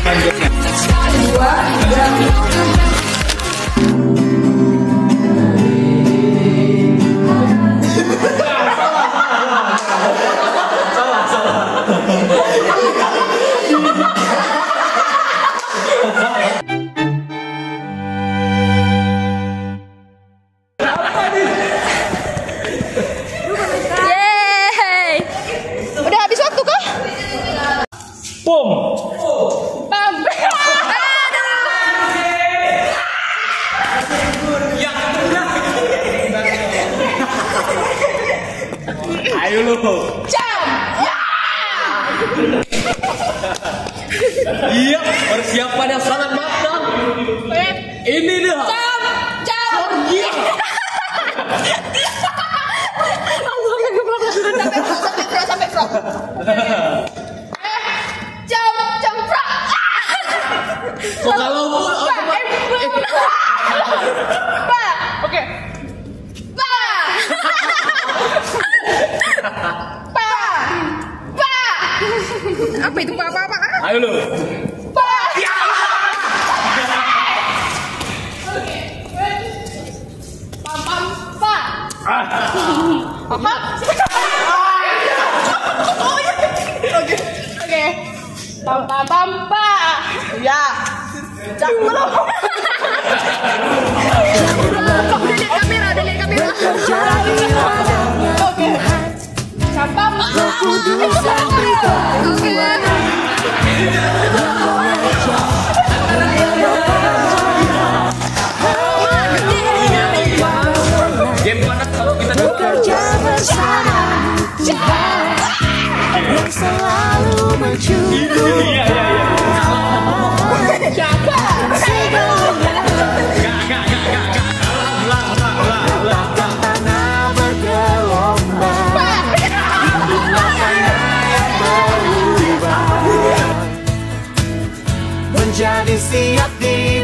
selanjutnya. 2. Ayo lu. Jam. Iya, persiapan yang sangat matang. Ini dia. Jam. Iya. Sampai pro. Jam pro. Kalau oke. Apa itu apa? Ayo lu. Ya. Oke. Pam. Apa? Oke. Pam. Ya. Cak belum. Udah lihat kamera. Oke. Pam. Game mana kalau kita bekerja bersama yang selalu mencukupi. Siapa? Tanah bergelombang. Menjadi siap di